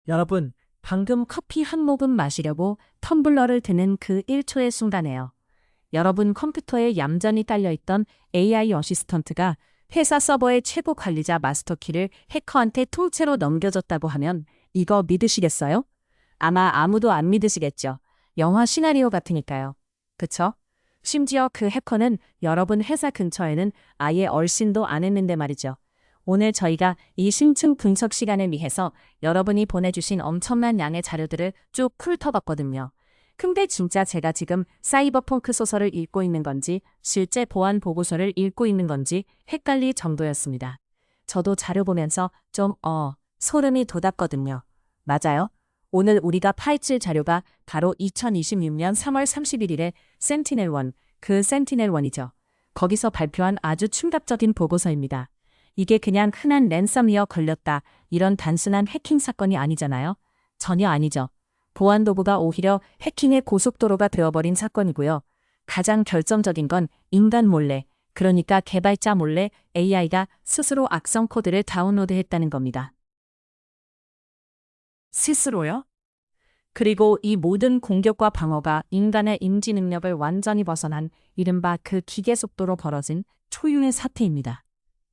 여러분, 방금 커피 한 모금 마시려고 텀블러를 드는 그 1초의 순간에요. 여러분 컴퓨터에 얌전히 딸려있던 AI 어시스턴트가 회사 서버의 최고 관리자 마스터키를 해커한테 통째로 넘겨줬다고 하면 이거 믿으시겠어요? 아마 아무도 안 믿으시겠죠. 영화 시나리오 같으니까요. 그쵸? 심지어 그 해커는 여러분 회사 근처에는 아예 얼씬도 안 했는데 말이죠. 오늘 저희가 이 심층 분석 시간을 위해서 여러분이 보내주신 엄청난 양의 자료들을 쭉 훑어봤거든요. 근데 진짜 제가 지금 사이버펑크 소설을 읽고 있는 건지 실제 보안 보고서를 읽고 있는 건지 헷갈릴 정도였습니다. 저도 자료 보면서 좀 소름이 돋았거든요. 맞아요. 오늘 우리가 파헤칠 자료가 바로 2026년 3월 31일에 센티넬1, 그 센티넬1이죠. 거기서 발표한 아주 충격적인 보고서입니다. 이게 그냥 흔한 랜섬웨어 걸렸다 이런 단순한 해킹 사건이 아니잖아요. 전혀 아니죠. 보안도구가 오히려 해킹의 고속도로가 되어버린 사건이고요. 가장 결정적인 건 인간 몰래, 그러니까 개발자 몰래 AI가 스스로 악성 코드를 다운로드했다는 겁니다. 스스로요? 그리고 이 모든 공격과 방어가 인간의 인지 능력을 완전히 벗어난 이른바 그 기계 속도로 벌어진 초유의 사태입니다.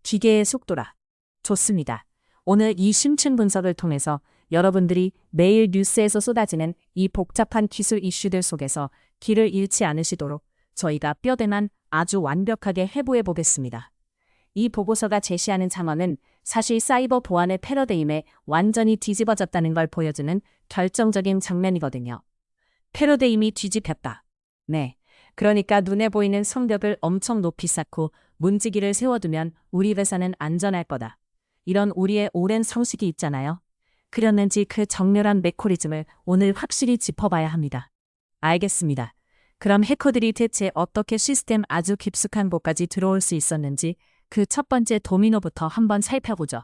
기계의 속도라. 좋습니다. 오늘 이 심층 분석을 통해서 여러분들이 매일 뉴스에서 쏟아지는 이 복잡한 기술 이슈들 속에서 길을 잃지 않으시도록 저희가 뼈대만 아주 완벽하게 해부해 보겠습니다. 이 보고서가 제시하는 상황은 사실 사이버 보안의 패러다임에 완전히 뒤집어졌다는 걸 보여주는 결정적인 장면이거든요. 패러다임이 뒤집혔다. 네. 그러니까 눈에 보이는 성벽을 엄청 높이 쌓고 문지기를 세워두면 우리 회사는 안전할 거다. 이런 우리의 오랜 상식이 있잖아요. 그렸는지 그 정렬한 메커니즘을 오늘 확실히 짚어봐야 합니다. 알겠습니다. 그럼 해커들이 대체 어떻게 시스템 아주 깊숙한 곳까지 들어올 수 있었는지 그 첫 번째 도미노부터 한번 살펴보죠.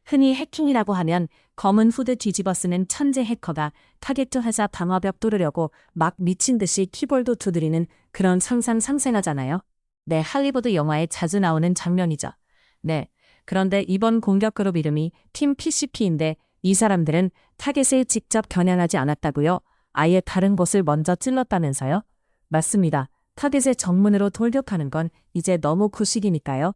흔히 해킹이라고 하면 검은 후드 뒤집어 쓰는 천재 해커가 타겟 회사 방어벽 뚫으려고 막 미친 듯이 키보드 두드리는 그런 상상하잖아요. 네, 할리우드 영화에 자주 나오는 장면이죠. 네, 그런데 이번 공격 그룹 이름이 팀 PCP인데 이 사람들은 타겟을 직접 겨냥하지 않았다고요? 아예 다른 곳을 먼저 찔렀다면서요? 맞습니다. 타겟의 정문으로 돌격하는 건 이제 너무 구식이니까요.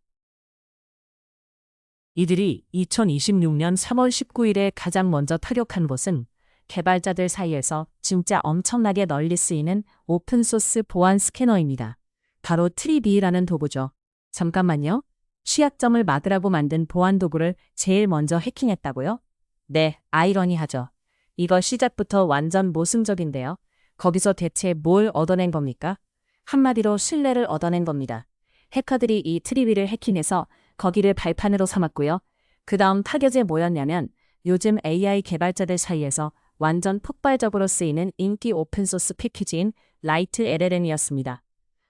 이들이 2026년 3월 19일에 가장 먼저 타격한 곳은 개발자들 사이에서 진짜 엄청나게 널리 쓰이는 오픈소스 보안 스캐너입니다. 바로 트리비라는 도구죠. 잠깐만요. 취약점을 막으라고 만든 보안 도구를 제일 먼저 해킹했다고요? 네, 아이러니하죠. 이거 시작부터 완전 모순적인데요. 거기서 대체 뭘 얻어낸 겁니까? 한마디로 신뢰를 얻어낸 겁니다. 해커들이 이 트리비를 해킹해서 거기를 발판으로 삼았고요. 그 다음 타겟이 뭐였냐면 요즘 AI 개발자들 사이에서 완전 폭발적으로 쓰이는 인기 오픈소스 패키지인 라이트 LLM이었습니다.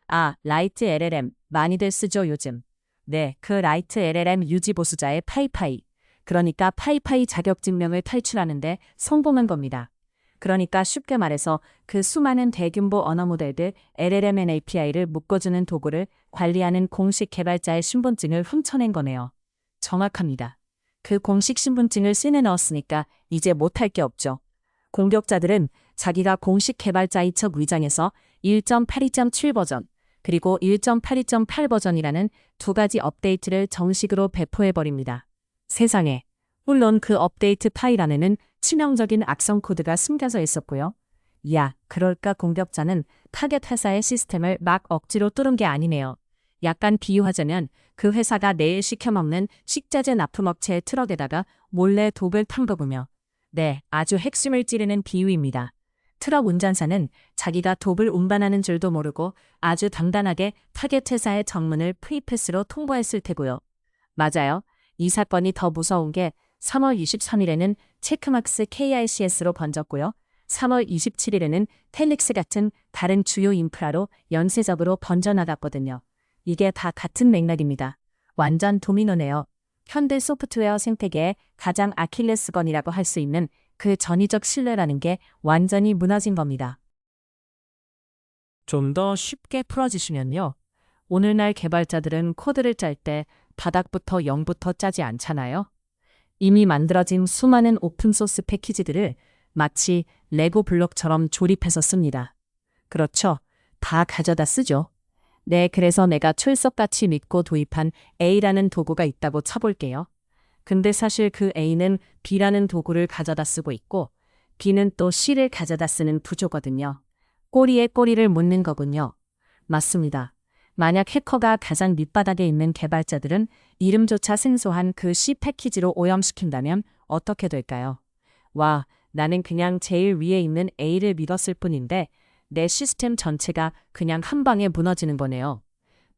아, 라이트 LLM 많이들 쓰죠 요즘. 네, 그 라이트 LLM 유지 보수자의 파이파이. 그러니까 파이파이 자격증명을 탈출하는데 성공한 겁니다. 그러니까 쉽게 말해서 그 수많은 대규모 언어 모델들 LLMN API를 묶어주는 도구를 관리하는 공식 개발자의 신분증을 훔쳐낸 거네요. 정확합니다. 그 공식 신분증을 씬에 넣었으니까 이제 못할 게 없죠. 공격자들은 자기가 공식 개발자인 척 위장해서 1.82.7 버전, 그리고 1.82.8 버전이라는 두 가지 업데이트를 정식으로 배포해버립니다. 세상에. 물론 그 업데이트 파일 안에는 치명적인 악성 코드가 숨겨져 있었고요. 야, 그럴까 공격자는 타겟 회사의 시스템을 막 억지로 뚫은 게 아니네요. 약간 비유하자면 그 회사가 내일 시켜먹는 식자재 납품업체의 트럭에다가 몰래 독을 탕거부며. 네, 아주 핵심을 찌르는 비유입니다. 트럭 운전사는 자기가 독을 운반하는 줄도 모르고 아주 당당하게 타겟 회사의 정문을 프리패스로 통보했을 테고요. 맞아요. 이 사건이 더 무서운 게 3월 23일에는 체크막스 KICS로 번졌고요. 3월 27일에는 텔릭스 같은 다른 주요 인프라로 연쇄적으로 번져나갔거든요. 이게 다 같은 맥락입니다. 완전 도미노네요. 현대 소프트웨어 생태계의 가장 아킬레스건이라고 할 수 있는 그 전위적 신뢰라는 게 완전히 무너진 겁니다. 좀 더 쉽게 풀어주시면요. 오늘날 개발자들은 코드를 짤 때 바닥부터 0부터 짜지 않잖아요. 이미 만들어진 수많은 오픈소스 패키지들을 마치 레고 블록처럼 조립해서 씁니다. 그렇죠. 다 가져다 쓰죠. 네, 그래서 내가 철석같이 믿고 도입한 A라는 도구가 있다고 쳐볼게요. 근데 사실 그 A는 B라는 도구를 가져다 쓰고 있고 B는 또 C를 가져다 쓰는 구조거든요. 꼬리에 꼬리를 묻는 거군요. 맞습니다. 만약 해커가 가장 밑바닥에 있는 개발자들은 이름조차 생소한 그 C 패키지로 오염시킨다면 어떻게 될까요? 와, 나는 그냥 제일 위에 있는 A를 믿었을 뿐인데 내 시스템 전체가 그냥 한 방에 무너지는 거네요.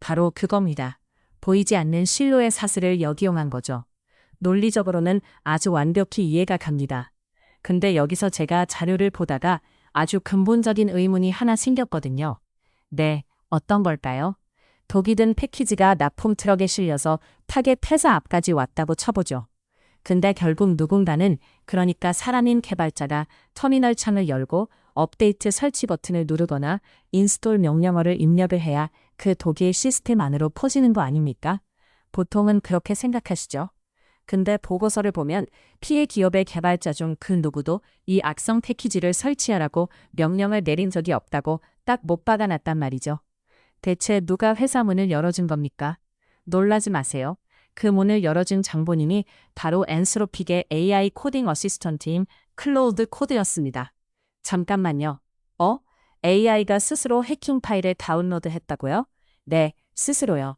바로 그겁니다. 보이지 않는 실로의 사슬을 역이용한 거죠. 논리적으로는 아주 완벽히 이해가 갑니다. 근데 여기서 제가 자료를 보다가 아주 근본적인 의문이 하나 생겼거든요. 네, 어떤 걸까요? 독이 든 패키지가 납품 트럭에 실려서 타겟 회사 앞까지 왔다고 쳐보죠. 근데 결국 누군가는, 그러니까 사람인 개발자가 터미널 창을 열고 업데이트 설치 버튼을 누르거나 인스톨 명령어를 입력을 해야 그 독이 시스템 안으로 퍼지는 거 아닙니까? 보통은 그렇게 생각하시죠. 근데 보고서를 보면 피해 기업의 개발자 중 그 누구도 이 악성 패키지를 설치하라고 명령을 내린 적이 없다고 딱 못 박아놨단 말이죠. 대체 누가 회사 문을 열어준 겁니까? 놀라지 마세요. 그 문을 열어준 장본인이 바로 엔스로픽의 AI 코딩 어시스턴트인 클로우드 코드였습니다. 잠깐만요. AI가 스스로 해킹 파일을 다운로드 했다고요? 네, 스스로요.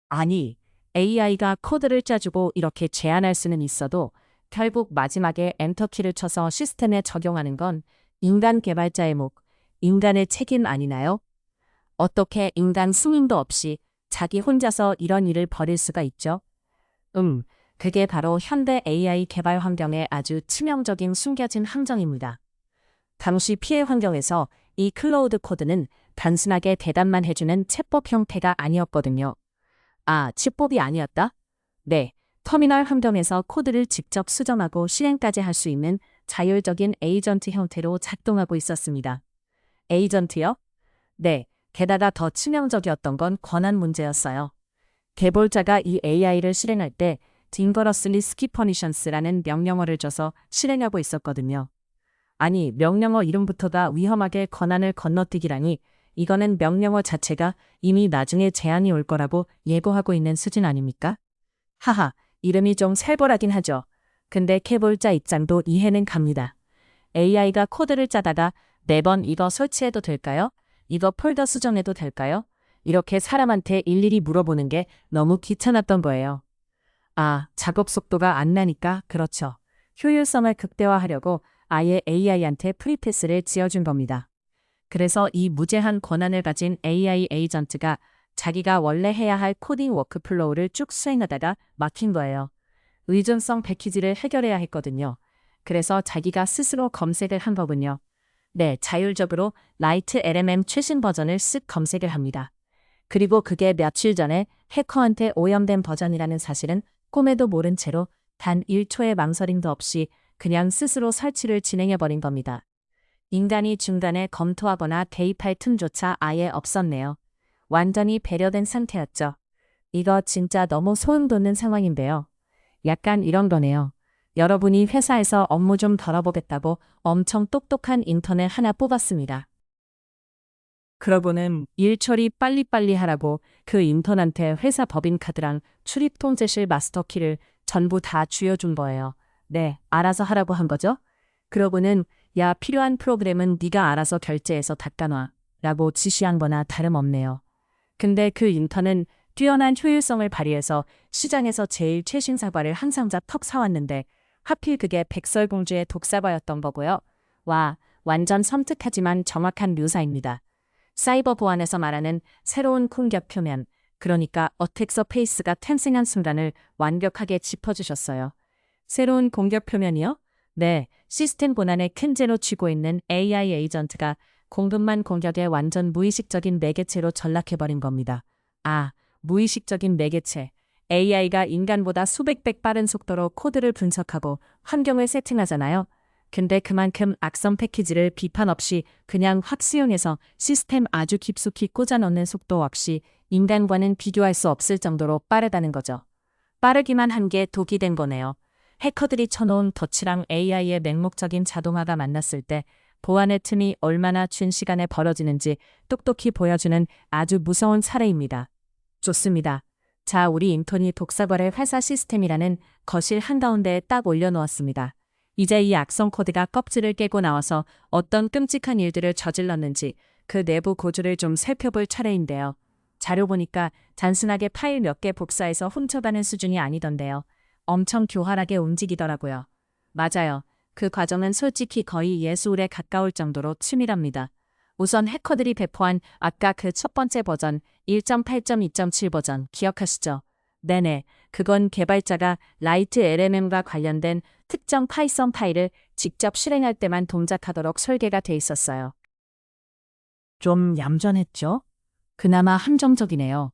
아니, AI가 코드를 짜주고 이렇게 제안할 수는 있어도 결국 마지막에 엔터키를 쳐서 시스템에 적용하는 건 인간 개발자의 목, 인간의 책임 아니나요? 어떻게 인간 승인도 없이 자기 혼자서 이런 일을 벌일 수가 있죠? 그게 바로 현대 AI 개발 환경의 아주 치명적인 숨겨진 함정입니다. 당시 피해 환경에서 이 클로우드 코드는 단순하게 대답만 해주는 챗봇 형태가 아니었거든요. 아, 챗봇이 아니었다? 네, 터미널 환경에서 코드를 직접 수정하고 실행까지 할 수 있는 자율적인 에이전트 형태로 작동하고 있었습니다. 에이전트요? 네, 게다가 더 치명적이었던 건 권한 문제였어요. 개발자가 이 AI를 실행할 때 딩거러스 리스키 퍼니션스라는 명령어를 줘서 실행하고 있었거든요. 아니, 명령어 이름부터가 위험하게 권한을 건너뛰기라니, 이거는 명령어 자체가 이미 나중에 제한이 올 거라고 예고하고 있는 수준 아닙니까? 하하, 이름이 좀 살벌하긴 하죠. 근데 개발자 입장도 이해는 갑니다. AI가 코드를 짜다가 매번 이거 설치해도 될까요? 이거 폴더 수정해도 될까요? 이렇게 사람한테 일일이 물어보는 게 너무 귀찮았던 거예요. 아, 작업 속도가 안 나니까 그렇죠. 효율성을 극대화하려고 아예 AI한테 프리패스를 지어준 겁니다. 그래서 이 무제한 권한을 가진 AI 에이전트가 자기가 원래 해야 할 코딩 워크플로우를 쭉 수행하다가 막힌 거예요. 의존성 패키지를 해결해야 했거든요. 그래서 자기가 스스로 검색을 한 거군요. 네, 자율적으로 라이트 LMM 최신 버전을 쓱 검색을 합니다. 그리고 그게 며칠 전에 해커한테 오염된 버전이라는 사실은 꿈에도 모른 채로 단 1초의 망설임도 없이 그냥 스스로 설치를 진행해버린 겁니다. 인간이 중간에 검토하거나 대입할 틈조차 아예 없었네요. 완전히 배려된 상태였죠. 이거 진짜 너무 소름 돋는 상황인데요. 약간 이런 거네요. 여러분이 회사에서 업무 좀 덜어보겠다고 엄청 똑똑한 인턴을 하나 뽑았습니다. 그러고는 일 처리 빨리빨리 하라고 그 인턴한테 회사 법인카드랑 출입통제실 마스터키를 전부 다 쥐어준 거예요. 네, 알아서 하라고 한 거죠? 그러고는 야, 필요한 프로그램은 네가 알아서 결제해서 닦아놔 라고 지시한 거나 다름없네요. 근데 그 인턴은 뛰어난 효율성을 발휘해서 시장에서 제일 최신 사과를 한 상자 턱 사왔는데 하필 그게 백설공주의 독사과였던 거고요. 와, 완전 섬뜩하지만 정확한 묘사입니다. 사이버 보안에서 말하는 새로운 공격 표면, 그러니까 어택 서페이스가 탄생한 순간을 완벽하게 짚어주셨어요. 새로운 공격 표면이요? 네, 시스템 고난에 큰 죄로 쥐고 있는 AI 에이전트가 공급망 공격의 완전 무의식적인 매개체로 전락해버린 겁니다. 아, 무의식적인 매개체. AI가 인간보다 수백 배 빠른 속도로 코드를 분석하고 환경을 세팅하잖아요. 근데 그만큼 악성 패키지를 비판 없이 그냥 확 수용해서 시스템 아주 깊숙이 꽂아 넣는 속도 역시 인간과는 비교할 수 없을 정도로 빠르다는 거죠. 빠르기만 한 게 독이 된 거네요. 해커들이 쳐놓은 덫이랑 AI의 맹목적인 자동화가 만났을 때 보안의 틈이 얼마나 준시간에 벌어지는지 똑똑히 보여주는 아주 무서운 사례입니다. 좋습니다. 자, 우리 인턴이 독사벌의 회사 시스템이라는 거실 한가운데에 딱 올려놓았습니다. 이제 이 악성 코드가 껍질을 깨고 나와서 어떤 끔찍한 일들을 저질렀는지 그 내부 고주를 좀 살펴볼 차례인데요. 자료 보니까 단순하게 파일 몇 개 복사해서 훔쳐가는 수준이 아니던데요. 엄청 교활하게 움직이더라고요. 맞아요. 그 과정은 솔직히 거의 예술에 가까울 정도로 치밀합니다. 우선 해커들이 배포한 아까 그 첫 번째 버전 1.8.2.7 버전 기억하시죠? 네네. 그건 개발자가 라이트 LMM과 관련된 특정 파이썬 파일을 직접 실행할 때만 동작하도록 설계가 돼 있었어요. 좀 얌전했죠? 그나마 함정적이네요.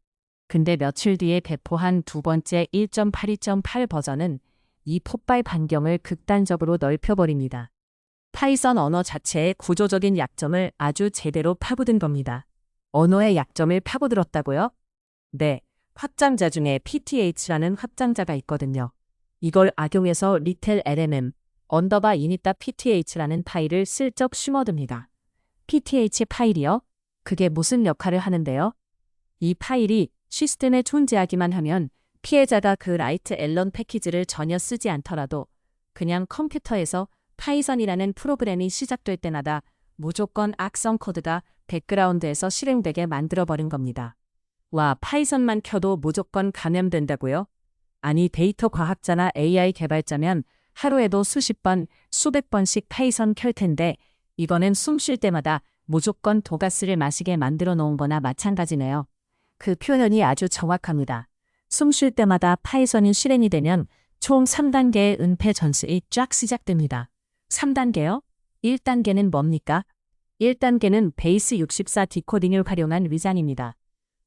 근데 며칠 뒤에 배포한 두 번째 1.82.8 버전은 이 폭발 반경을 극단적으로 넓혀버립니다. 파이썬 언어 자체의 구조적인 약점을 아주 제대로 파고든 겁니다. 언어의 약점을 파고들었다고요? 네, 확장자 중에 PTH라는 확장자가 있거든요. 이걸 악용해서 리텔 LMM _init.pth라는 파일을 슬쩍 심어둡니다. PTH 파일이요? 그게 무슨 역할을 하는데요? 이 파일이 시스템에 존재하기만 하면 피해자가 그 라이트 앨런 패키지를 전혀 쓰지 않더라도 그냥 컴퓨터에서 파이썬이라는 프로그램이 시작될 때마다 무조건 악성 코드가 백그라운드에서 실행되게 만들어버린 겁니다. 와, 파이썬만 켜도 무조건 감염된다고요? 아니, 데이터 과학자나 AI 개발자면 하루에도 수십 번, 수백 번씩 파이썬 켤 텐데 이거는 숨 쉴 때마다 무조건 도가스를 마시게 만들어 놓은 거나 마찬가지네요. 그 표현이 아주 정확합니다. 숨 쉴 때마다 파이썬이 실행이 되면 총 3단계의 은폐 전술이 쫙 시작됩니다. 3단계요? 1단계는 뭡니까? 1단계는 베이스 64 디코딩을 활용한 위장입니다.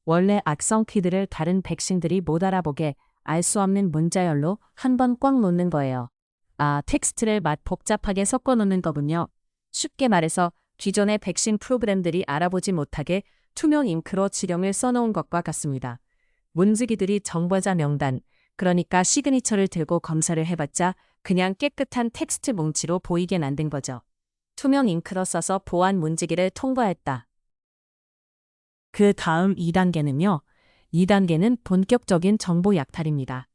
원래 악성 키들을 다른 백신들이 못 알아보게 알 수 없는 문자열로 한 번 꽉 놓는 거예요. 아, 텍스트를 복잡하게 섞어 놓는 거군요. 쉽게 말해서 기존의 백신 프로그램들이 알아보지 못하게 투명 잉크로 지령을 써놓은 것과 같습니다. 문지기들이 정보자 명단, 그러니까 시그니처를 들고 검사를 해봤자 그냥 깨끗한 텍스트 뭉치로 보이게 만든 거죠. 투명 잉크로 써서 보안 문지기를 통과했다. 그 다음 2단계는요. 2단계는 본격적인 정보 약탈입니다.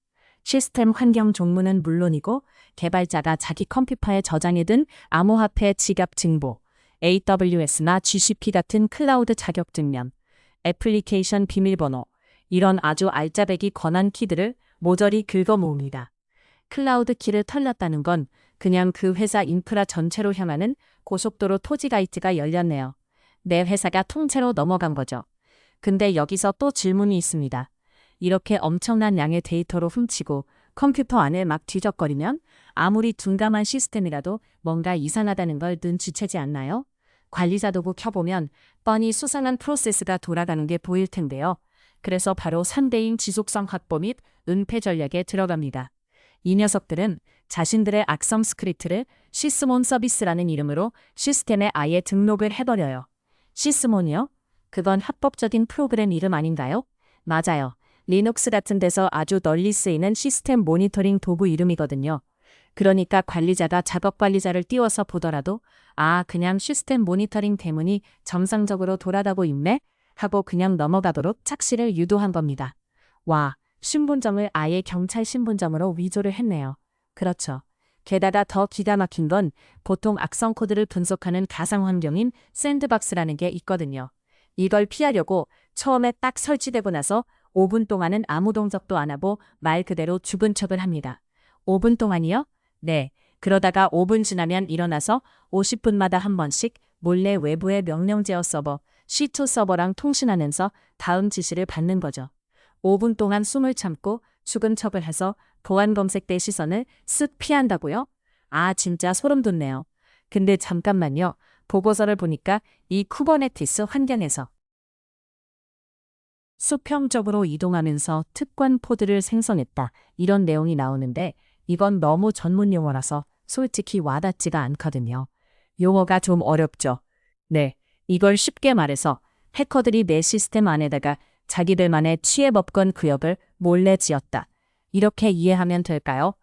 시스템 환경 종문은 물론이고 개발자가 자기 컴퓨터에 저장해둔 암호화폐 지갑 증보, AWS나 GCP 같은 클라우드 자격증명, 애플리케이션 비밀번호, 이런 아주 알짜배기 권한 키들을 모조리 긁어 모읍니다. 클라우드 키를 털렸다는 건 그냥 그 회사 인프라 전체로 향하는 고속도로 토지가이트가 열렸네요. 내 회사가 통째로 넘어간 거죠. 근데 여기서 또 질문이 있습니다. 이렇게 엄청난 양의 데이터로 훔치고 컴퓨터 안에 막 뒤적거리면 아무리 둔감한 시스템이라도 뭔가 이상하다는 걸 눈치채지 않나요? 관리자 도구 켜보면 뻔히 수상한 프로세스가 돌아가는 게 보일 텐데요. 그래서 바로 3대인 지속성 확보 및 은폐 전략에 들어갑니다. 이 녀석들은 자신들의 악성 스크립트를 시스몬 서비스라는 이름으로 시스템에 아예 등록을 해버려요. 시스몬이요? 그건 합법적인 프로그램 이름 아닌가요? 맞아요. 리눅스 같은 데서 아주 널리 쓰이는 시스템 모니터링 도구 이름이거든요. 그러니까 관리자가 작업 관리자를 띄워서 보더라도 아, 그냥 시스템 모니터링 대문이 정상적으로 돌아가고 있네? 하고 그냥 넘어가도록 착시를 유도한 겁니다. 와, 신분점을 아예 경찰 신분점으로 위조를 했네요. 그렇죠. 게다가 더 기가 막힌 건 보통 악성 코드를 분석하는 가상 환경인 샌드박스라는 게 있거든요. 이걸 피하려고 처음에 딱 설치되고 나서 5분 동안은 아무 동작도 안 하고 말 그대로 죽은 척을 합니다. 5분 동안이요? 네. 그러다가 5분 지나면 일어나서 50분마다 한 번씩 몰래 외부의 명령 제어 서버, C2 서버랑 통신하면서 다음 지시를 받는 거죠. 5분 동안 숨을 참고 죽은 척을 해서 보안 검색대 시선을 쓱 피한다고요? 아, 진짜 소름 돋네요. 근데 잠깐만요. 보고서를 보니까 이 쿠버네티스 환경에서 수평적으로 이동하면서 특권 포드를 생성했다. 이런 내용이 나오는데 이건 너무 전문 용어라서 솔직히 와닿지가 않거든요. 용어가 좀 어렵죠. 네, 이걸 쉽게 말해서 해커들이 내 시스템 안에다가 자기들만의 취해법권 구역을 몰래 지었다. 이렇게 이해하면 될까요?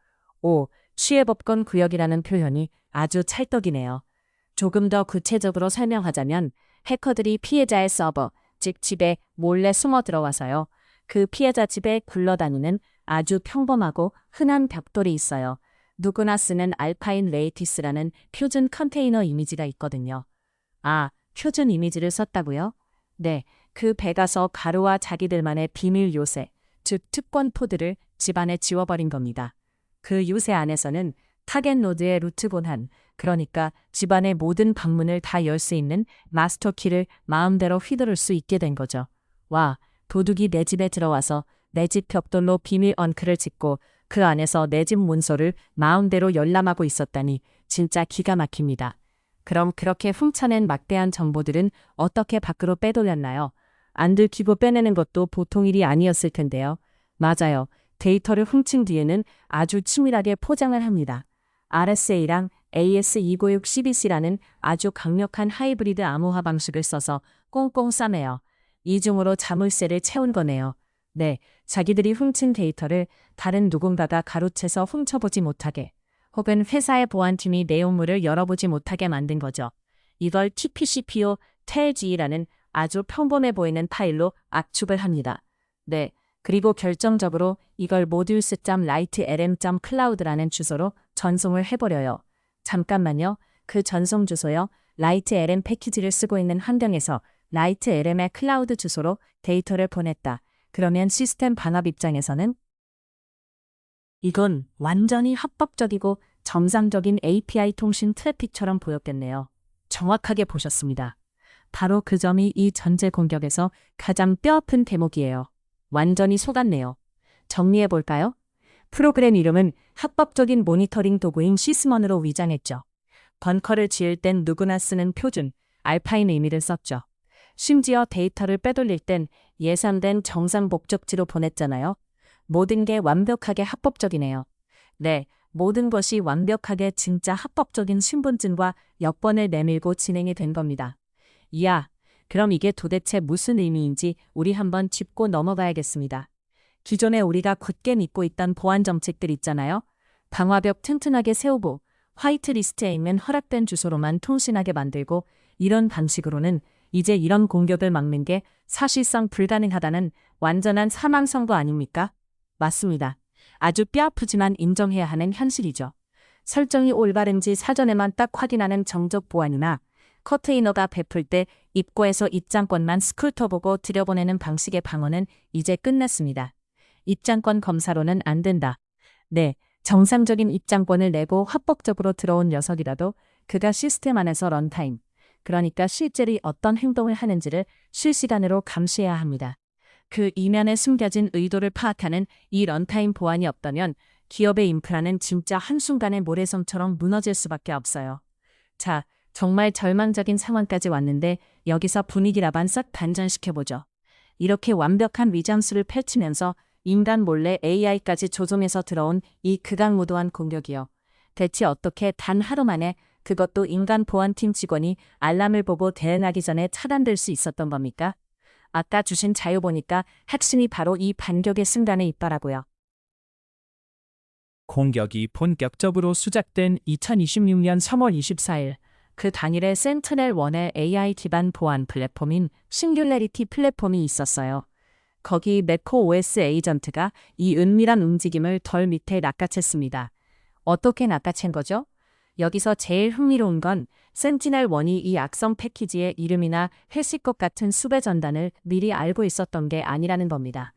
오, 취해법권 구역이라는 표현이 아주 찰떡이네요. 조금 더 구체적으로 설명하자면 해커들이 피해자의 서버, 즉 집에 몰래 숨어 들어와서요. 그 피해자 집에 굴러다니는 아주 평범하고 흔한 벽돌이 있어요. 누구나 쓰는 알파인 레이티스라는 표준 컨테이너 이미지가 있거든요. 아, 표준 이미지를 썼다고요? 네, 그 배가서 가루와 자기들만의 비밀 요새, 즉 특권 코드를 집안에 지워버린 겁니다. 그 요새 안에서는 타겟 노드의 루트 본한, 그러니까 집안의 모든 방문을 다 열 수 있는 마스터 키를 마음대로 휘두를 수 있게 된 거죠. 와, 도둑이 내 집에 들어와서 내 집 벽돌로 비밀 언크를 짓고 그 안에서 내 집 문서를 마음대로 열람하고 있었다니 진짜 기가 막힙니다. 그럼 그렇게 훔쳐낸 막대한 정보들은 어떻게 밖으로 빼돌렸나요? 안 들키고 빼내는 것도 보통 일이 아니었을 텐데요. 맞아요. 데이터를 훔친 뒤에는 아주 치밀하게 포장을 합니다. RSA랑 AS296CBC라는 아주 강력한 하이브리드 암호화 방식을 써서 꽁꽁 싸매요. 이중으로 자물쇠를 채운 거네요. 네, 자기들이 훔친 데이터를 다른 누군가가 가로채서 훔쳐보지 못하게, 혹은 회사의 보안팀이 내용물을 열어보지 못하게 만든 거죠. 이걸 TPCPO TLG라는 아주 평범해 보이는 파일로 압축을 합니다. 네, 그리고 결정적으로 이걸 modules.lightlm.cloud라는 주소로 전송을 해버려요. 잠깐만요. 그 전송 주소요. lightlm 패키지를 쓰고 있는 환경에서 lightlm의 클라우드 주소로 데이터를 보냈다. 그러면 시스템 반합 입장에서는 이건 완전히 합법적이고 정상적인 API 통신 트래픽처럼 보였겠네요. 정확하게 보셨습니다. 바로 그 점이 이 전제 공격에서 가장 뼈아픈 대목이에요. 완전히 속았네요. 정리해볼까요? 프로그램 이름은 합법적인 모니터링 도구인 시스먼으로 위장했죠. 번커를 지을 땐 누구나 쓰는 표준, 알파인 의미를 썼죠. 심지어 데이터를 빼돌릴 땐 예상된 정상 목적지로 보냈잖아요. 모든 게 완벽하게 합법적이네요. 네, 모든 것이 완벽하게 진짜 합법적인 신분증과 여권을 내밀고 진행이 된 겁니다. 이야, 그럼 이게 도대체 무슨 의미인지 우리 한번 짚고 넘어가야겠습니다. 기존에 우리가 굳게 믿고 있던 보안 정책들 있잖아요. 방화벽 튼튼하게 세우고 화이트리스트에 있는 허락된 주소로만 통신하게 만들고 이런 방식으로는 이제 이런 공격을 막는 게 사실상 불가능하다는 완전한 사망 선고 아닙니까? 맞습니다. 아주 뼈아프지만 인정해야 하는 현실이죠. 설정이 올바른지 사전에만 딱 확인하는 정적 보안이나 컨테이너가 베풀 때 입구에서 입장권만 스쿨터 보고 들여보내는 방식의 방어는 이제 끝났습니다. 입장권 검사로는 안 된다. 네, 정상적인 입장권을 내고 합법적으로 들어온 녀석이라도 그가 시스템 안에서 런타임, 그러니까 실제로 어떤 행동을 하는지를 실시간으로 감시해야 합니다. 그 이면에 숨겨진 의도를 파악하는 이 런타임 보안이 없다면 기업의 인프라는 진짜 한순간에 모래성처럼 무너질 수밖에 없어요. 자, 정말 절망적인 상황까지 왔는데 여기서 분위기라반 싹 반전시켜보죠. 이렇게 완벽한 위장수를 펼치면서 인간 몰래 AI까지 조종해서 들어온 이 극악무도한 공격이요. 대체 어떻게 단 하루 만에 그것도 인간 보안팀 직원이 알람을 보고 대응하기 전에 차단될 수 있었던 겁니까? 아까 주신 자료 보니까 핵심이 바로 이 반격의 순간에 있더라고요. 공격이 본격적으로 시작된 2026년 3월 24일, 그 당일에 센티넬1의 AI 기반 보안 플랫폼인 싱귤레리티 플랫폼이 있었어요. 거기 맥OS 에이전트가 이 은밀한 움직임을 덜 밑에 낚아챘습니다. 어떻게 낚아챈 거죠? 여기서 제일 흥미로운 건 센티넬1이 이 악성 패키지의 이름이나 회식것 같은 수배 전단을 미리 알고 있었던 게 아니라는 겁니다.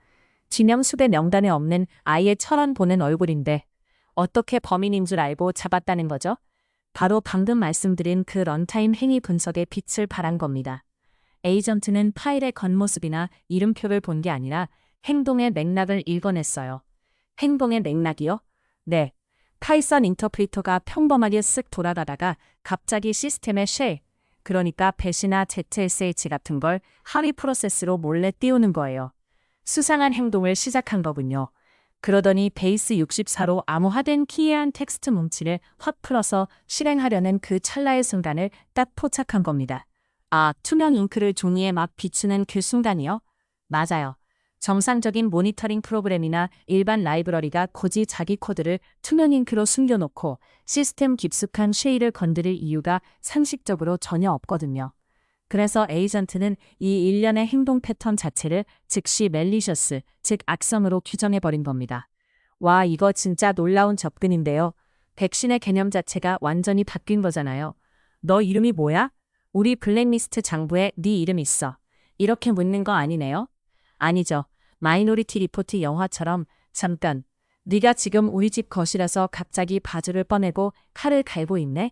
진영 수배 명단에 없는 아예 처럼 보는 얼굴인데 어떻게 범인인 줄 알고 잡았다는 거죠? 바로 방금 말씀드린 그 런타임 행위 분석에 빛을 발한 겁니다. 에이전트는 파일의 겉모습이나 이름표를 본 게 아니라 행동의 맥락을 읽어냈어요. 행동의 맥락이요? 네. 파이썬 인터프리터가 평범하게 쓱 돌아가다가 갑자기 시스템의 쉘, 그러니까 배시나 ZSH 같은 걸 하위 프로세스로 몰래 띄우는 거예요. 수상한 행동을 시작한 거군요. 그러더니 베이스 64로 암호화된 키이한 텍스트 뭉치를 확 풀어서 실행하려는 그 찰나의 순간을 딱 포착한 겁니다. 아, 투명 잉크를 종이에 막 비추는 그 순간이요? 맞아요. 정상적인 모니터링 프로그램이나 일반 라이브러리가 굳이 자기 코드를 투명 잉크로 숨겨놓고 시스템 깊숙한 쉐일을 건드릴 이유가 상식적으로 전혀 없거든요. 그래서 에이전트는 이 일련의 행동 패턴 자체를 즉시 멜리셔스, 즉 악성으로 규정해버린 겁니다. 와, 이거 진짜 놀라운 접근인데요. 백신의 개념 자체가 완전히 바뀐 거잖아요. 너 이름이 뭐야? 우리 블랙리스트 장부에 네 이름 있어. 이렇게 묻는 거 아니네요? 아니죠. 마이노리티 리포트 영화처럼 잠깐, 네가 지금 우리 집 거실에서 갑자기 바지를 꺼내고 칼을 갈고 있네?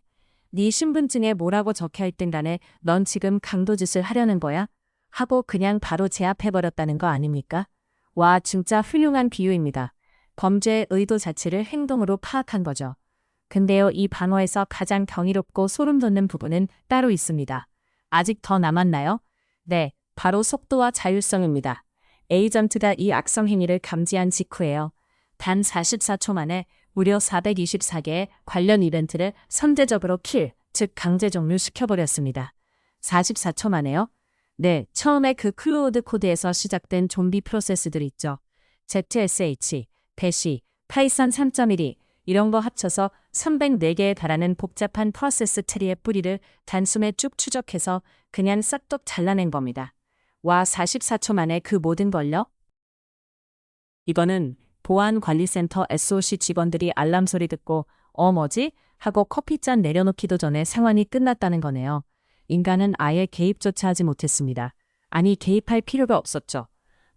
네 신분증에 뭐라고 적혀있든 간에 넌 지금 강도짓을 하려는 거야? 하고 그냥 바로 제압해버렸다는 거 아닙니까? 와, 진짜 훌륭한 비유입니다. 범죄의 의도 자체를 행동으로 파악한 거죠. 근데요, 이 반어에서 가장 경이롭고 소름 돋는 부분은 따로 있습니다. 아직 더 남았나요? 네, 바로 속도와 자율성입니다. 에이전트가 이 악성 행위를 감지한 직후에요. 단 44초 만에 무려 424개의 관련 이벤트를 선제적으로 즉 강제 종료시켜버렸습니다. 44초 만에요? 네, 처음에 그 클로우드 코드에서 시작된 좀비 프로세스들 있죠. ZSH, 배시, 파이썬 3.12 이런 거 합쳐서 304개에 달하는 복잡한 프로세스 트리의 뿌리를 단숨에 쭉 추적해서 그냥 싹둑 잘라낸 겁니다. 와, 44초 만에 그 모든 걸요? 이거는 보안관리센터 SOC 직원들이 알람 소리 듣고 뭐지? 하고 커피잔 내려놓기도 전에 상황이 끝났다는 거네요. 인간은 아예 개입조차 하지 못했습니다. 아니, 개입할 필요가 없었죠.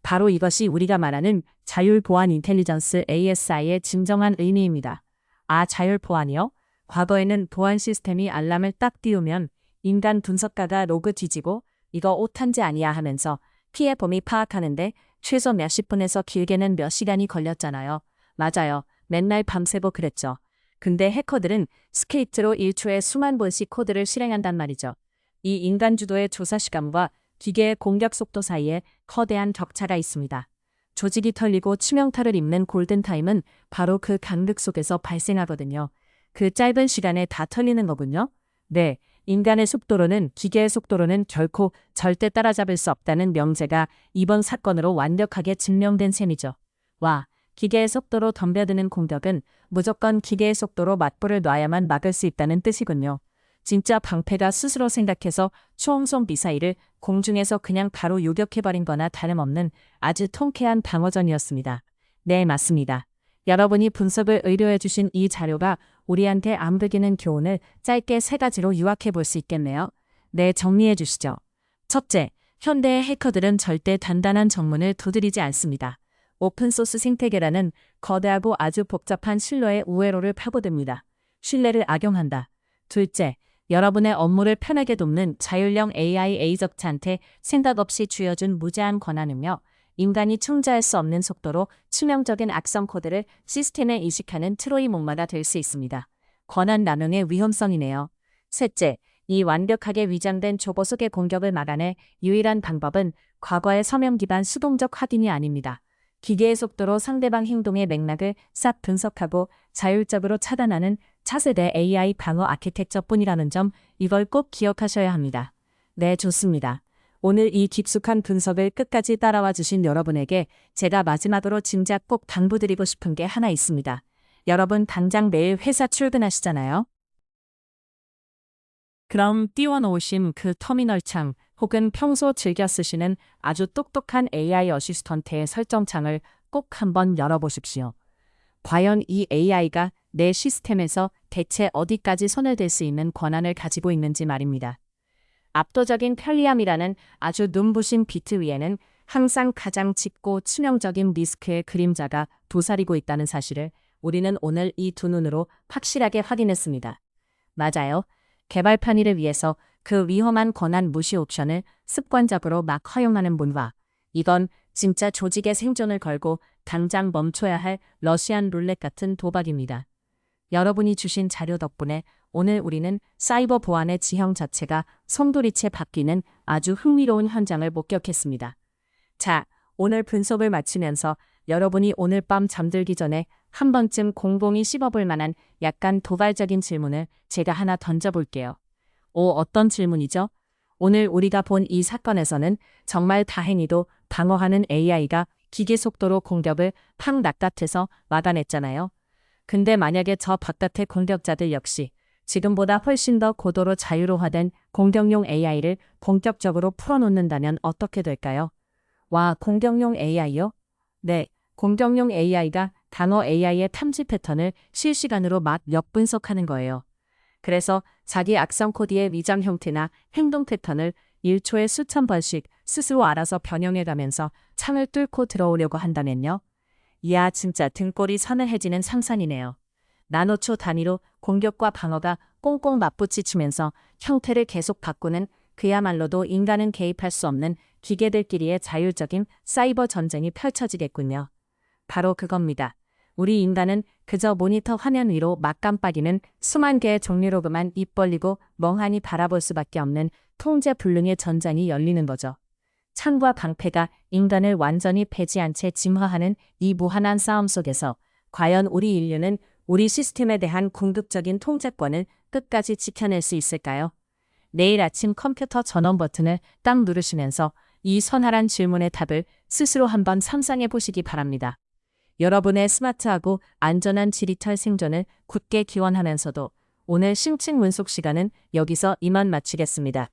바로 이것이 우리가 말하는 자율보안 인텔리전스 ASI의 진정한 의미입니다. 아, 자율보안이요? 과거에는 보안 시스템이 알람을 딱 띄우면 인간 분석가가 로그 뒤지고 이거 오탄지 아니야 하면서 피해 범위 파악하는데 최소 몇십 분에서 길게는 몇 시간이 걸렸잖아요. 맞아요. 맨날 밤새고 그랬죠. 근데 해커들은 스크립트로 1초에 수만 번씩 코드를 실행한단 말이죠. 이 인간 주도의 조사 시간과 기계의 공격 속도 사이에 거대한 격차가 있습니다. 조직이 털리고 치명타를 입는 골든타임은 바로 그 간극 속에서 발생하거든요. 그 짧은 시간에 다 털리는 거군요. 네, 인간의 속도로는 기계의 속도로는 결코 절대 따라잡을 수 없다는 명제가 이번 사건으로 완벽하게 증명된 셈이죠. 와, 기계의 속도로 덤벼드는 공격은 무조건 기계의 속도로 맞불을 놔야만 막을 수 있다는 뜻이군요. 진짜 방패가 스스로 생각해서 초음속 미사일을 공중에서 그냥 바로 요격해버린 거나 다름없는 아주 통쾌한 방어전이었습니다. 네, 맞습니다. 여러분이 분석을 의뢰해 주신 이 자료가 우리한테 안부기는 교훈을 짧게 3가지로 요약해 볼 수 있겠네요. 네, 정리해 주시죠. 첫째, 현대의 해커들은 절대 단단한 정문을 두드리지 않습니다. 오픈소스 생태계라는 거대하고 아주 복잡한 실로의 우회로를 파고듭니다. 신뢰를 악용한다. 둘째, 여러분의 업무를 편하게 돕는 자율형 AI 에이전트한테 생각 없이 쥐어준 무제한 권한이며 인간이 충자할 수 없는 속도로 치명적인 악성 코드를 시스템에 이식하는 트로이 목마가 될 수 있습니다. 권한 남용의 위험성이네요. 셋째, 이 완벽하게 위장된 조보속의 공격을 막아낼 유일한 방법은 과거의 서명 기반 수동적 확인이 아닙니다. 기계의 속도로 상대방 행동의 맥락을 싹 분석하고 자율적으로 차단하는 차세대 AI 방어 아키텍처뿐이라는 점, 이걸 꼭 기억하셔야 합니다. 네, 좋습니다. 오늘 이 깊숙한 분석을 끝까지 따라와 주신 여러분에게 제가 마지막으로 진짜 꼭 당부드리고 싶은 게 하나 있습니다. 여러분 당장 내일 회사 출근하시잖아요. 그럼 띄워놓으신 그 터미널 창 혹은 평소 즐겨 쓰시는 아주 똑똑한 AI 어시스턴트의 설정창을 꼭 한번 열어보십시오. 과연 이 AI가 내 시스템에서 대체 어디까지 손을 댈 수 있는 권한을 가지고 있는지 말입니다. 압도적인 편리함이라는 아주 눈부신 비트 위에는 항상 가장 짙고 치명적인 리스크의 그림자가 도사리고 있다는 사실을 우리는 오늘 이 두 눈으로 확실하게 확인했습니다. 맞아요. 개발판 일을 위해서 그 위험한 권한 무시 옵션을 습관적으로 막 허용하는 문화. 이건 진짜 조직의 생존을 걸고 당장 멈춰야 할 러시안 룰렛 같은 도박입니다. 여러분이 주신 자료 덕분에 오늘 우리는 사이버 보안의 지형 자체가 송두리째 바뀌는 아주 흥미로운 현장을 목격했습니다. 자, 오늘 분석을 마치면서 여러분이 오늘 밤 잠들기 전에 한 번쯤 공공이 씹어볼 만한 약간 도발적인 질문을 제가 하나 던져볼게요. 어떤 질문이죠? 오늘 우리가 본 이 사건에서는 정말 다행히도 방어하는 AI가 기계 속도로 공격을 팍 낚아채서 막아냈잖아요. 근데 만약에 저 바깥의 공격자들 역시 지금보다 훨씬 더 고도로 자유로화된 공격용 AI를 본격적으로 풀어놓는다면 어떻게 될까요? 와, 공격용 AI요? 네, 공격용 AI가 단어 AI의 탐지 패턴을 실시간으로 막 역분석하는 거예요. 그래서 자기 악성 코드의 위장 형태나 행동 패턴을 1초에 수천 번씩 스스로 알아서 변형해가면서 창을 뚫고 들어오려고 한다면요. 이야, 진짜 등골이 서늘해지는 상상이네요. 나노초 단위로 공격과 방어가 꽁꽁 맞붙이치면서 형태를 계속 바꾸는, 그야말로도 인간은 개입할 수 없는 기계들끼리의 자율적인 사이버 전쟁이 펼쳐지겠군요. 바로 그겁니다. 우리 인간은 그저 모니터 화면 위로 막 깜빡이는 수만 개의 종류로 그만 입 벌리고 멍하니 바라볼 수밖에 없는 통제불능의 전장이 열리는 거죠. 창과 방패가 인간을 완전히 패지한 채 진화하는 이 무한한 싸움 속에서 과연 우리 인류는 우리 시스템에 대한 궁극적인 통제권을 끝까지 지켜낼 수 있을까요? 내일 아침 컴퓨터 전원 버튼을 딱 누르시면서 이 선har한 질문의 답을 스스로 한번 상상해 보시기 바랍니다. 여러분의 스마트하고 안전한 디지털 생존을 굳게 기원하면서도 오늘 심층 문속 시간은 여기서 이만 마치겠습니다.